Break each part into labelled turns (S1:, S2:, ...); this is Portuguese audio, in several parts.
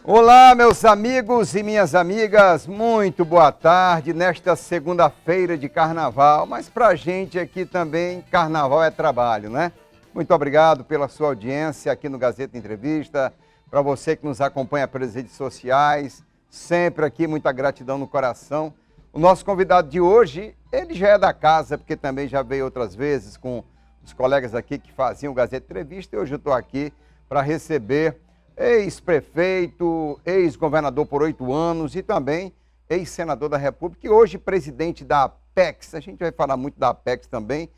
S1: Olá, meus amigos e minhas amigas, muito boa tarde nesta segunda-feira de carnaval, mas pra gente aqui também carnaval é trabalho, né? Muito obrigado pela sua audiência aqui no Gazeta Entrevista, para você que nos acompanha pelas redes sociais, sempre aqui, muita gratidão no coração. O nosso convidado de hoje, ele já é da casa, porque também já veio outras vezes com os colegas aqui que faziam o Gazeta Entrevista, e hoje eu estou aqui para receber ex-prefeito, ex-governador por 8 anos e também ex-senador da República e hoje presidente da Apex. A gente vai falar muito da Apex também,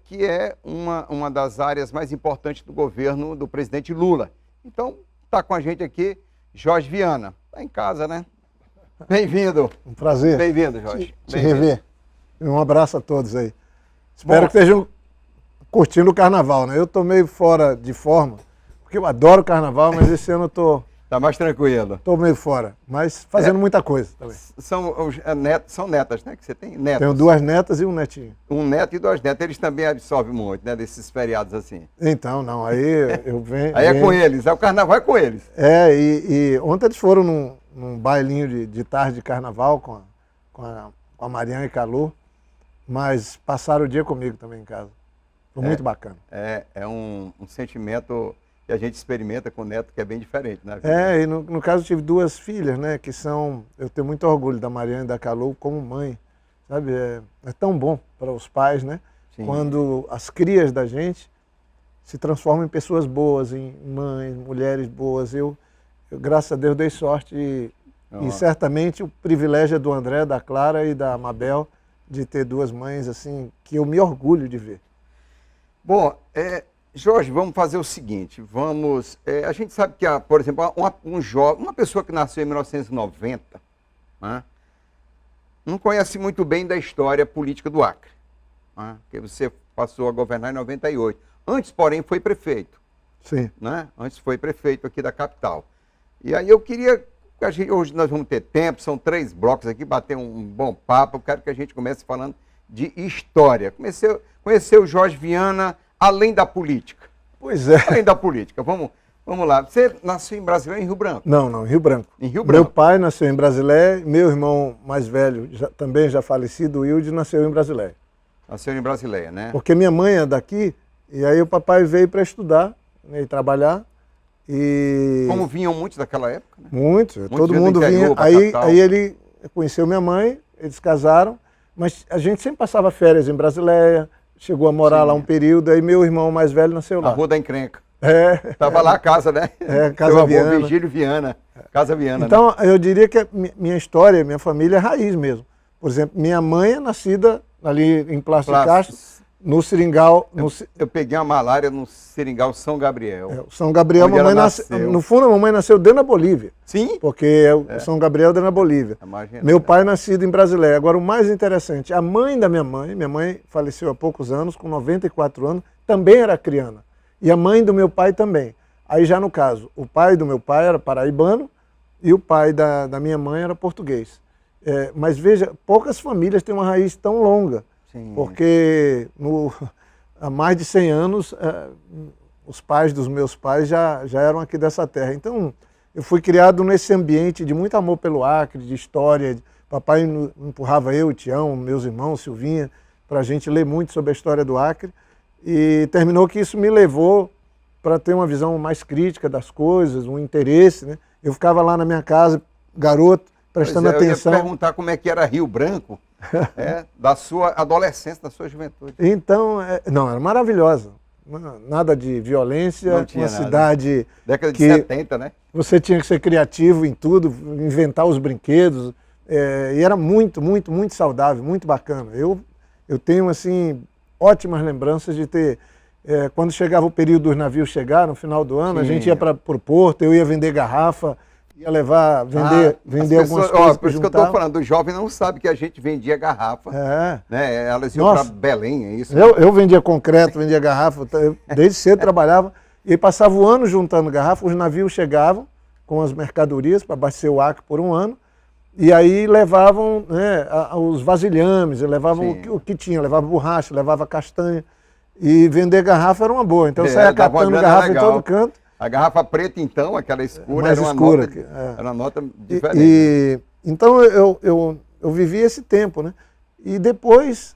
S1: que é uma das áreas mais importantes do governo do presidente Lula. Então, está com a gente aqui Jorge Viana. Está em casa, né? Bem-vindo.
S2: Um prazer.
S1: Bem-vindo, Jorge.
S2: Te rever. Um abraço a todos aí. Espero que estejam curtindo o carnaval, né? Eu estou meio fora de forma, porque eu adoro carnaval, mas esse ano eu tô...
S1: Tá mais tranquilo.
S2: Tô meio fora, mas fazendo muita coisa também.
S1: São netas, né? Que você tem netas.
S2: Tenho 2 netas e um netinho.
S1: Um neto e 2 netos. Eles também absorvem muito, né? Desses feriados assim.
S2: Então, não, aí eu venho...
S1: Aí é com eles, o carnaval é com eles.
S2: E ontem eles foram num bailinho de tarde de carnaval com a Mariana e Calu, mas passaram o dia comigo também em casa. Foi muito bacana.
S1: É um sentimento que a gente experimenta com o neto que é bem diferente, né?
S2: E no caso eu tive 2 filhas, né, que são, eu tenho muito orgulho da Mariana e da Calu como mãe, sabe? É tão bom para os pais, né? Sim. Quando as crias da gente se transformam em pessoas boas, em mães, mulheres boas. Eu graças a Deus, dei sorte e certamente o privilégio é do André, da Clara e da Mabel de ter 2 mães assim que eu me orgulho de ver.
S1: Bom, Jorge, vamos fazer o seguinte, a gente sabe que, por exemplo, uma pessoa que nasceu em 1990, né, não conhece muito bem da história política do Acre, né, porque você passou a governar em 98. Antes, porém, foi prefeito.
S2: Sim.
S1: Né? Antes foi prefeito aqui da capital. E aí eu queria, hoje nós vamos ter tempo, são 3 blocos aqui, bater um bom papo, eu quero que a gente comece falando de história. Conhecer o Jorge Viana, além da política.
S2: Pois é.
S1: Além da política. Vamos lá. Você nasceu em Brasília, em Rio Branco?
S2: Não, em Rio Branco.
S1: Em Rio Branco.
S2: Meu pai nasceu em Brasília, meu irmão mais velho, também já falecido, o Wilde, nasceu em Brasília.
S1: Nasceu em Brasília, né?
S2: Porque minha mãe é daqui, e aí o papai veio para estudar, né, e trabalhar.
S1: Como vinham muitos daquela época? Né?
S2: Muitos, todo mundo vinha. Aí ele conheceu minha mãe, eles casaram, mas a gente sempre passava férias em Brasília, chegou a morar lá um período, aí meu irmão mais velho nasceu lá.
S1: Na Rua da Encrenca.
S2: Tava
S1: lá a casa, né?
S2: Casa Viana.
S1: Virgílio Viana, Casa Viana.
S2: Então, né? Eu diria que minha história, minha família é raiz mesmo. Por exemplo, minha mãe é nascida ali em Plácio de Castro, no Seringal.
S1: Eu peguei uma malária no Seringal São Gabriel.
S2: São Gabriel, mamãe nasceu. No fundo, a mamãe nasceu dentro da Bolívia.
S1: Sim?
S2: Porque São Gabriel dentro da Bolívia.
S1: Imagina,
S2: meu pai nascido em Brasília. Agora, o mais interessante, a mãe da minha mãe faleceu há poucos anos, com 94 anos, também era acriana. E a mãe do meu pai também. Aí já no caso, o pai do meu pai era paraibano e o pai da minha mãe era português. Mas veja, poucas famílias têm uma raiz tão longa. Sim. Porque há mais de 100 anos, os pais dos meus pais já eram aqui dessa terra. Então, eu fui criado nesse ambiente de muito amor pelo Acre, de história. Papai empurrava eu, Tião, meus irmãos, Silvinha, para a gente ler muito sobre a história do Acre. E terminou que isso me levou para ter uma visão mais crítica das coisas, um interesse, né? Eu ficava lá na minha casa, garoto, prestando atenção.
S1: Eu ia perguntar como é que era Rio Branco, da sua adolescência, da sua juventude.
S2: Então, não, era maravilhosa. Nada de violência,
S1: não tinha
S2: uma
S1: nada.
S2: Cidade
S1: década de 70, né?
S2: Você tinha que ser criativo em tudo, inventar os brinquedos, e era muito, muito, muito saudável, muito bacana. Eu tenho, assim, ótimas lembranças de ter... quando chegava o período dos navios chegar, no final do ano, sim, a gente ia para o porto, eu ia vender garrafa, ia levar, vender algumas coisas.
S1: Por isso que eu estou falando, o jovem não sabe que a gente vendia garrafa. Né? Elas iam para Belém, é isso?
S2: Eu vendia concreto, vendia garrafa, desde cedo trabalhava, e passava o ano juntando garrafa, os navios chegavam com as mercadorias para abastecer o Acre por um ano, e aí levavam, né, os vasilhames, levavam o que tinha, levava borracha, levava castanha, e vender garrafa era uma boa. Então eu saía catando garrafa em todo canto.
S1: A garrafa preta, então, aquela escura,
S2: Mais
S1: era uma
S2: escura,
S1: nota,
S2: é.
S1: era uma nota diferente.
S2: Então eu vivi esse tempo, né? E depois,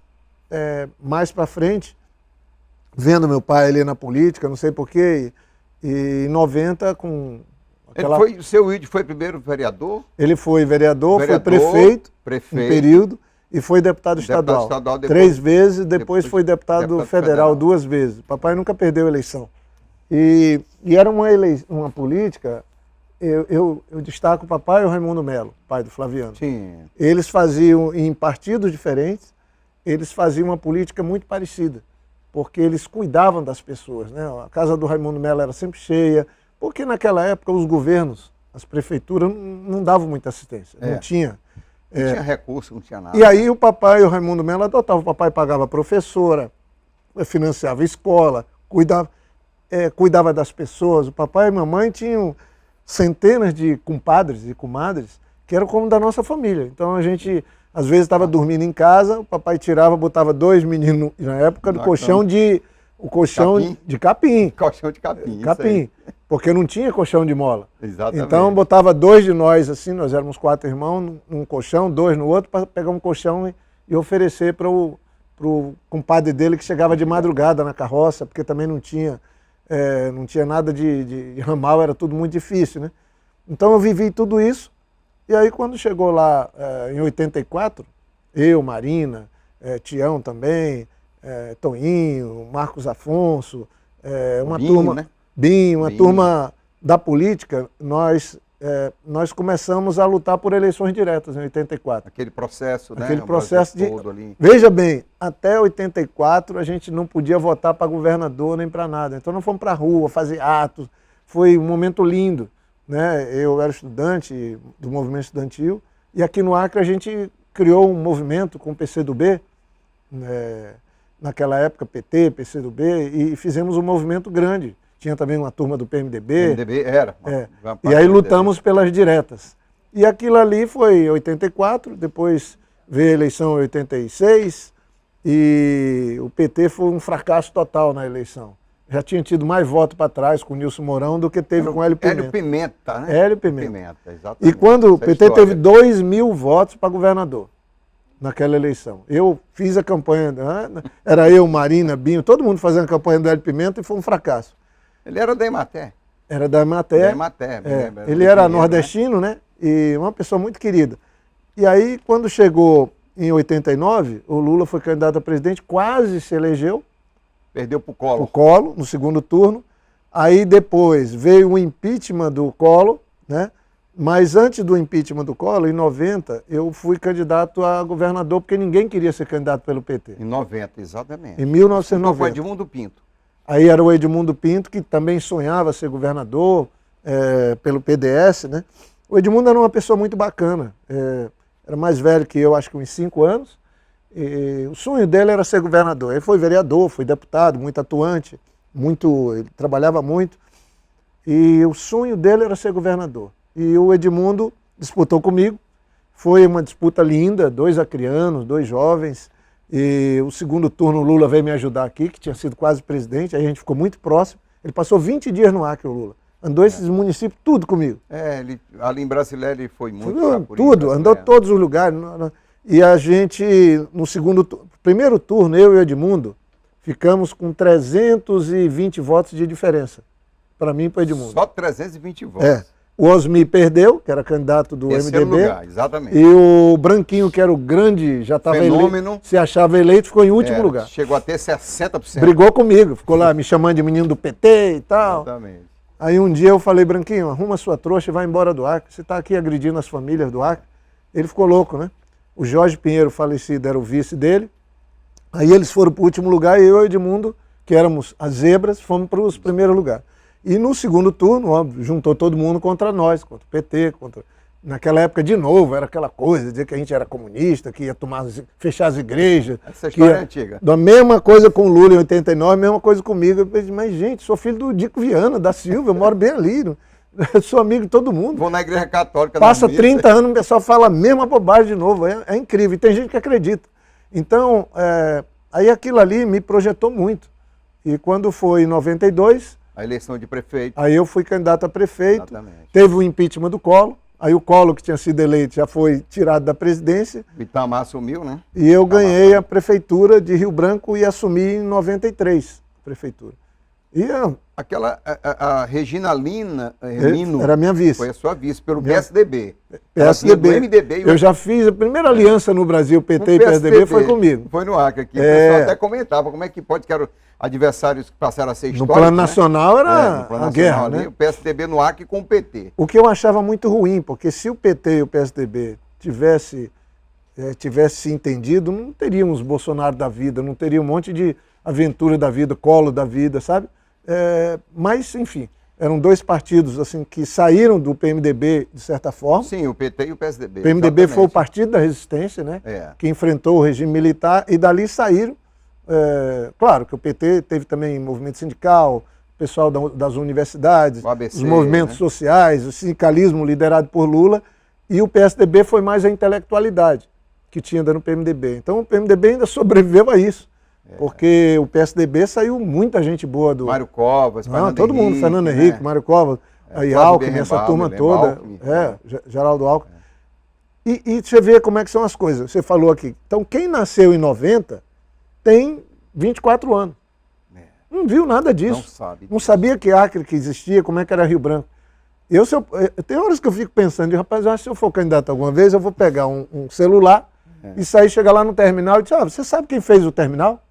S2: mais para frente, vendo meu pai ali na política, não sei porquê, e em 90 com aquela...
S1: O seu Wilde foi primeiro vereador?
S2: Ele foi vereador, foi
S1: prefeito,
S2: um período, e foi deputado estadual.
S1: Depois,
S2: 3 vezes, depois foi deputado federal 2 vezes. Papai nunca perdeu a eleição. E era uma política, eu destaco o papai e o Raimundo Melo, pai do Flaviano.
S1: Sim.
S2: Eles faziam, em partidos diferentes, eles faziam uma política muito parecida, porque eles cuidavam das pessoas, né? A casa do Raimundo Melo era sempre cheia, porque naquela época os governos, as prefeituras, não davam muita assistência, não tinha.
S1: Não tinha recurso, não tinha nada.
S2: E aí o papai e o Raimundo Melo adotavam. O papai pagava professora, financiava escola, cuidava das pessoas. O papai e a mamãe tinham centenas de compadres e comadres que eram como da nossa família. Então a gente, às vezes, estava dormindo em casa, o papai tirava, botava 2 meninos, na época, do colchão de capim.
S1: Colchão de capim.
S2: Capim, porque não tinha colchão de mola.
S1: Exatamente.
S2: Então botava 2 de nós, assim, nós éramos 4 irmãos, num colchão, 2 no outro, para pegar um colchão e oferecer para o compadre dele que chegava de madrugada na carroça, porque também não tinha nada de ramal, era tudo muito difícil, né? Então eu vivi tudo isso, e aí quando chegou lá em 84, eu, Marina, Tião também, Toninho, Marcos Afonso, uma
S1: Binho,
S2: turma,
S1: né?
S2: Binho, uma turma da política, nós começamos a lutar por eleições diretas em 84.
S1: Aquele processo, né?
S2: Aquele processo de...
S1: todo ali.
S2: Veja bem, até 84 a gente não podia votar para governador nem para nada. Então nós fomos para a rua fazer atos. Foi um momento lindo, né? Eu era estudante do movimento estudantil e aqui no Acre a gente criou um movimento com o PCdoB, naquela época PT, PCdoB, e fizemos um movimento grande. Tinha também uma turma do PMDB.
S1: PMDB era.
S2: E aí lutamos pelas diretas. E aquilo ali foi em 84, depois veio a eleição em 86, e o PT foi um fracasso total na eleição. Já tinha tido mais voto para trás com o Nilson Mourão do que teve com o Hélio Pimenta.
S1: Hélio Pimenta, né?
S2: Hélio Pimenta.
S1: Exatamente.
S2: E quando o PT teve 2.000 votos para governador naquela eleição. Eu fiz a campanha, era eu, Marina, Binho, todo mundo fazendo a campanha do Hélio Pimenta e foi um fracasso.
S1: Ele era da Emater.
S2: Era da Emater. Ele era nordestino, né? E uma pessoa muito querida. E aí, quando chegou em 89, o Lula foi candidato a presidente, quase se elegeu.
S1: Perdeu para o Collor.
S2: O Collor, no segundo turno. Aí depois veio o impeachment do Collor, né? Mas antes do impeachment do Collor, em 90, eu fui candidato a governador, porque ninguém queria ser candidato pelo PT.
S1: Em 90, exatamente.
S2: Em 1990.
S1: Foi Edmundo Pinto.
S2: Aí era o Edmundo Pinto, que também sonhava ser governador pelo PDS, né? O Edmundo era uma pessoa muito bacana, era mais velho que eu, acho que uns 5 anos, e o sonho dele era ser governador. Ele foi vereador, foi deputado, muito atuante, ele trabalhava muito, e o sonho dele era ser governador. E o Edmundo disputou comigo, foi uma disputa linda, 2 acrianos, 2 jovens, e o segundo turno o Lula veio me ajudar aqui, que tinha sido quase presidente, aí a gente ficou muito próximo. Ele passou 20 dias no Acre, o Lula. Andou esses municípios, tudo comigo.
S1: Ali em Brasília ele foi muito.
S2: Tudo, andou todos os lugares. E a gente, no primeiro turno, eu e o Edmundo, ficamos com 320 votos de diferença. Para mim e para o Edmundo.
S1: Só 320 votos.
S2: O Osmi perdeu, que era candidato do MDB.
S1: Lugar, exatamente.
S2: E o Branquinho, que era o grande, já estava eleito, se achava eleito, ficou em último lugar.
S1: Chegou a ter 60%.
S2: Brigou comigo, ficou lá me chamando de menino do PT e tal.
S1: Exatamente.
S2: Aí um dia eu falei, Branquinho, arruma sua trouxa e vai embora do Acre. Você está aqui agredindo as famílias do Acre. Ele ficou louco, né? O Jorge Pinheiro, falecido, era o vice dele. Aí eles foram para o último lugar e eu e o Edmundo, que éramos as zebras, fomos para os primeiros lugares. E no segundo turno, óbvio, juntou todo mundo contra nós, contra o PT, Naquela época, de novo, era aquela coisa, dizer que a gente era comunista, que ia fechar as igrejas.
S1: Essa história é antiga.
S2: Da mesma coisa com o Lula em 89, mesma coisa comigo. Eu pensei, mas gente, sou filho do Dico Viana, da Silva, eu moro bem ali, sou amigo de todo mundo.
S1: Vou na igreja católica.
S2: Passa 30 anos, o pessoal fala a mesma bobagem de novo, é incrível, e tem gente que acredita. Então, aí aquilo ali me projetou muito. E quando foi em 92,
S1: A eleição de prefeito.
S2: Aí eu fui candidato a prefeito,
S1: Exatamente.
S2: teve o impeachment do Collor, aí o Collor, que tinha sido eleito, já foi tirado da presidência.
S1: O Itamar assumiu, né?
S2: E eu ganhei a prefeitura de Rio Branco e assumi em 93 a prefeitura. E
S1: a Regina Lino
S2: era minha vice.
S1: foi a sua vice pelo PSDB.
S2: PSDB.
S1: Do MDB.
S2: Eu já fiz a primeira aliança no Brasil, PT e PSDB, foi comigo.
S1: Foi no Acre aqui. O pessoal até comentava como é que pode, que eram adversários que passaram a ser históricos.
S2: No plano nacional era
S1: no plano
S2: a guerra,
S1: ali,
S2: né?
S1: O PSDB no Acre com o PT.
S2: O que eu achava muito ruim, porque se o PT e o PSDB tivesse se entendido, não teríamos Bolsonaro da vida, não teria um monte de aventura da vida, Collor da vida, sabe? Mas, enfim, eram dois partidos assim que saíram do PMDB, de certa forma.
S1: Sim, o PT e o PSDB.
S2: O PMDB
S1: exatamente.
S2: foi o partido da resistência, né? Que enfrentou o regime militar, e dali saíram. Claro que o PT teve também movimento sindical, pessoal das universidades,
S1: ABC,
S2: os movimentos sociais, o sindicalismo liderado por Lula, e o PSDB foi mais a intelectualidade que tinha no PMDB. Então o PMDB ainda sobreviveu a isso. Porque o PSDB saiu muita gente boa do...
S1: Mário Covas,
S2: todo mundo, Fernando Henrique,
S1: né?
S2: Mário Covas, aí Alckmin, essa turma toda,
S1: Alckmin,
S2: Geraldo Alckmin. E você vê como é que são as coisas. Você falou aqui. Então, quem nasceu em 90 tem 24 anos. Não viu nada disso.
S1: Não sabe.
S2: Não sabia que Acre que existia, como é que era Rio Branco. Tem horas que eu fico pensando, rapaz, eu acho que se eu for candidato alguma vez, eu vou pegar um celular e sair, chegar lá no terminal e dizer, você sabe quem fez o terminal?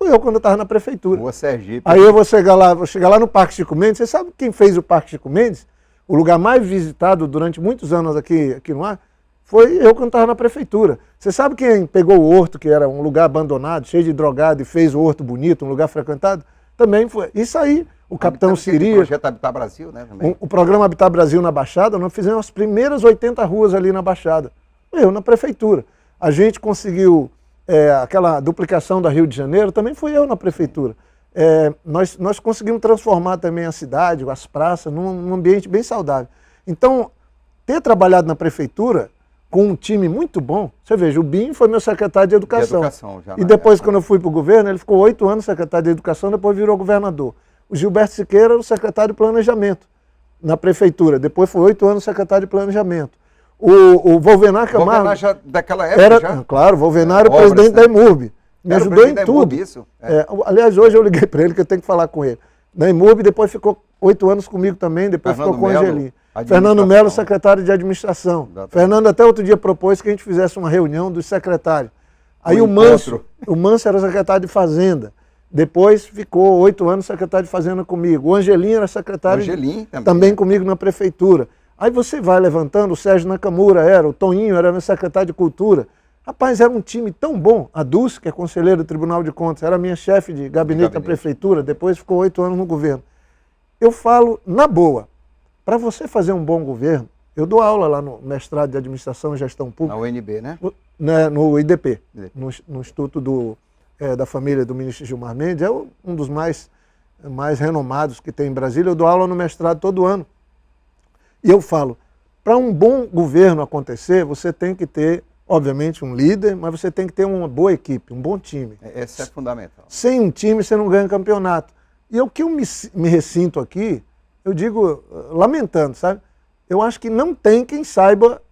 S2: Fui eu quando eu estava na prefeitura.
S1: Rua Sergipe.
S2: Aí eu vou chegar lá no Parque Chico Mendes. Você sabe quem fez o Parque Chico Mendes? O lugar mais visitado durante muitos anos aqui no ar? Foi eu quando estava na prefeitura. Você sabe quem pegou o horto, que era um lugar abandonado, cheio de drogado, e fez o horto bonito, um lugar frequentado? Também foi. Isso aí, o Capitão Siri.
S1: O projeto Habitar Brasil, né?
S2: O programa Habitar Brasil na Baixada, nós fizemos as primeiras 80 ruas ali na Baixada. Eu na prefeitura. A gente conseguiu aquela duplicação da Rio de Janeiro, também fui eu na prefeitura. Nós conseguimos transformar também a cidade, as praças, num ambiente bem saudável. Então, ter trabalhado na prefeitura com um time muito bom, você veja, o Bim foi meu secretário de Educação. E depois, quando eu fui para o governo, ele ficou 8 anos secretário de Educação, depois virou governador. O Gilberto Siqueira era o secretário de Planejamento na prefeitura, depois foi 8 anos secretário de Planejamento. O Volvenar Camargo...
S1: Volvenar já daquela época já?
S2: Claro, o Volvenar era o presidente da EMURB. Me ajudou em tudo.
S1: Isso?
S2: Aliás, hoje eu liguei para ele que eu tenho que falar com ele. Na EMURB, depois ficou 8 anos comigo também, depois ficou com o Angelim. Fernando Melo, secretário de Administração. Exatamente. Fernando até outro dia propôs que a gente fizesse uma reunião dos secretários. Aí o Manso era secretário de Fazenda. Depois ficou 8 anos secretário de Fazenda comigo. O Angelim era secretário também comigo na prefeitura. Aí você vai levantando, o Sérgio Nakamura o Toninho era meu secretário de Cultura. Rapaz, era um time tão bom. A Dulce, que é conselheira do Tribunal de Contas, era minha chefe de gabinete da prefeitura, depois ficou 8 anos no governo. Eu falo na boa, para você fazer um bom governo, eu dou aula lá no mestrado de Administração e Gestão Pública.
S1: Na UNB, né?
S2: No IDP, no Instituto da Família do ministro Gilmar Mendes, é um dos mais renomados que tem em Brasília. Eu dou aula no mestrado todo ano. E eu falo, para um bom governo acontecer, você tem que ter, obviamente, um líder, mas você tem que ter uma boa equipe, um bom time.
S1: Esse é fundamental.
S2: Sem um time, você não ganha campeonato. E o que eu me ressinto aqui, eu digo, lamentando, sabe? Eu acho que não tem quem saiba,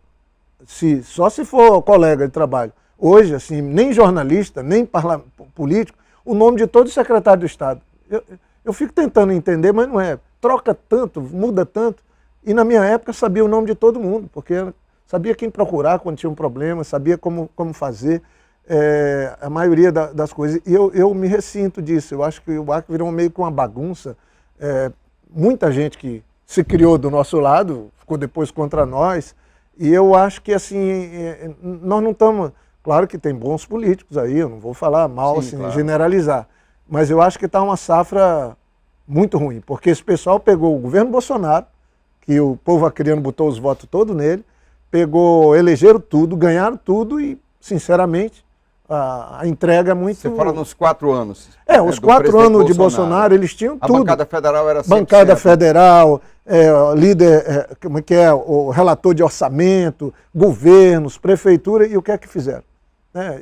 S2: só se for colega de trabalho. Hoje, assim, nem jornalista, nem político, o nome de todo secretário do Estado. Eu fico tentando entender, mas não é. Troca tanto, muda tanto. E na minha época sabia o nome de todo mundo, porque sabia quem procurar quando tinha um problema, sabia como fazer a maioria das coisas. E eu me ressinto disso. Eu acho que o Acre virou meio que uma bagunça. Muita gente que se criou do nosso lado ficou depois contra nós. E eu acho que assim, nós não estamos... Claro que tem bons políticos aí, eu não vou falar mal, assim, claro, generalizar. Mas eu acho que está uma safra muito ruim, porque esse pessoal pegou o governo Bolsonaro, que o povo acriano botou os votos todos nele, elegeram tudo, ganharam tudo e, sinceramente, a entrega é muito...
S1: Você fala nos 4 anos.
S2: Os 4 anos de Bolsonaro, eles tinham tudo.
S1: A bancada federal era 100%.
S2: Bancada federal, líder, o relator de orçamento, governos, prefeitura, e o que é que fizeram?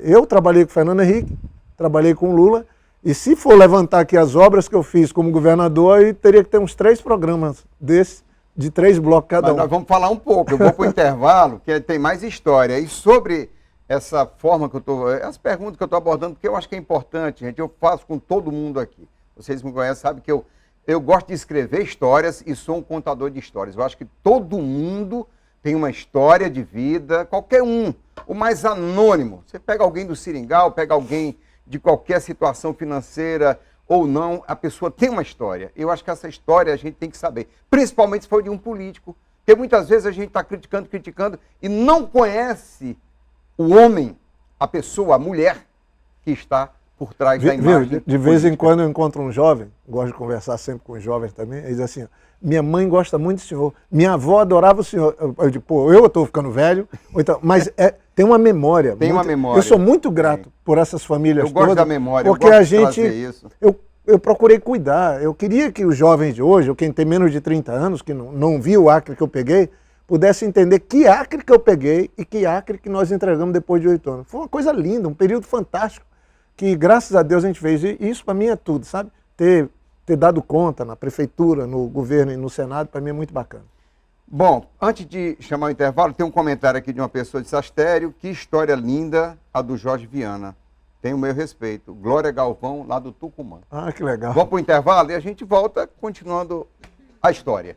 S2: Eu trabalhei com o Fernando Henrique, trabalhei com o Lula, E se for levantar aqui as obras que eu fiz como governador, aí teria que ter uns 3 programas desses, de 3 blocos cada
S1: Mas
S2: um.
S1: nós vamos falar um pouco, eu vou para o intervalo, que tem mais história. E sobre essa forma que eu estou, as perguntas que eu estou abordando, porque eu acho que é importante, gente, eu faço com todo mundo aqui. Vocês me conhecem, sabem que eu gosto de escrever histórias e sou um contador de histórias. Eu acho que todo mundo tem uma história de vida, qualquer um, o mais anônimo. Você pega alguém do Seringal, pega alguém de qualquer situação financeira ou não, a pessoa tem uma história. Eu acho que essa história a gente tem que saber, principalmente se for de um político, porque muitas vezes a gente está criticando e não conhece o homem, a pessoa, a mulher que está por trás da imagem.
S2: De vez em quando eu encontro um jovem, gosto de conversar sempre com os jovens também, ele diz assim, minha mãe gosta muito do senhor, minha avó adorava o senhor. Eu digo, pô, eu estou ficando velho, então, mas tem uma memória.
S1: Tem uma memória.
S2: Eu sou muito grato por essas famílias todas.
S1: Eu gosto da memória,
S2: porque
S1: eu gosto
S2: a
S1: de
S2: gente,
S1: trazer isso.
S2: Eu procurei cuidar, eu queria que os jovens de hoje, ou quem tem menos de 30 anos, que não viu o Acre que eu peguei, pudesse entender que Acre que eu peguei e que Acre que nós entregamos depois de 8 anos. Foi uma coisa linda, um período fantástico, que graças a Deus a gente fez. E isso para mim é tudo, sabe? Ter dado conta na prefeitura, no governo e no Senado, para mim é muito bacana.
S1: Bom, antes de chamar o intervalo, tem um comentário aqui de uma pessoa de Sastério. Que história linda a do Jorge Viana. Tem o meu respeito. Glória Galvão, lá do Tucumã.
S2: Ah, que legal.
S1: Vamos para o intervalo e a gente volta continuando a história.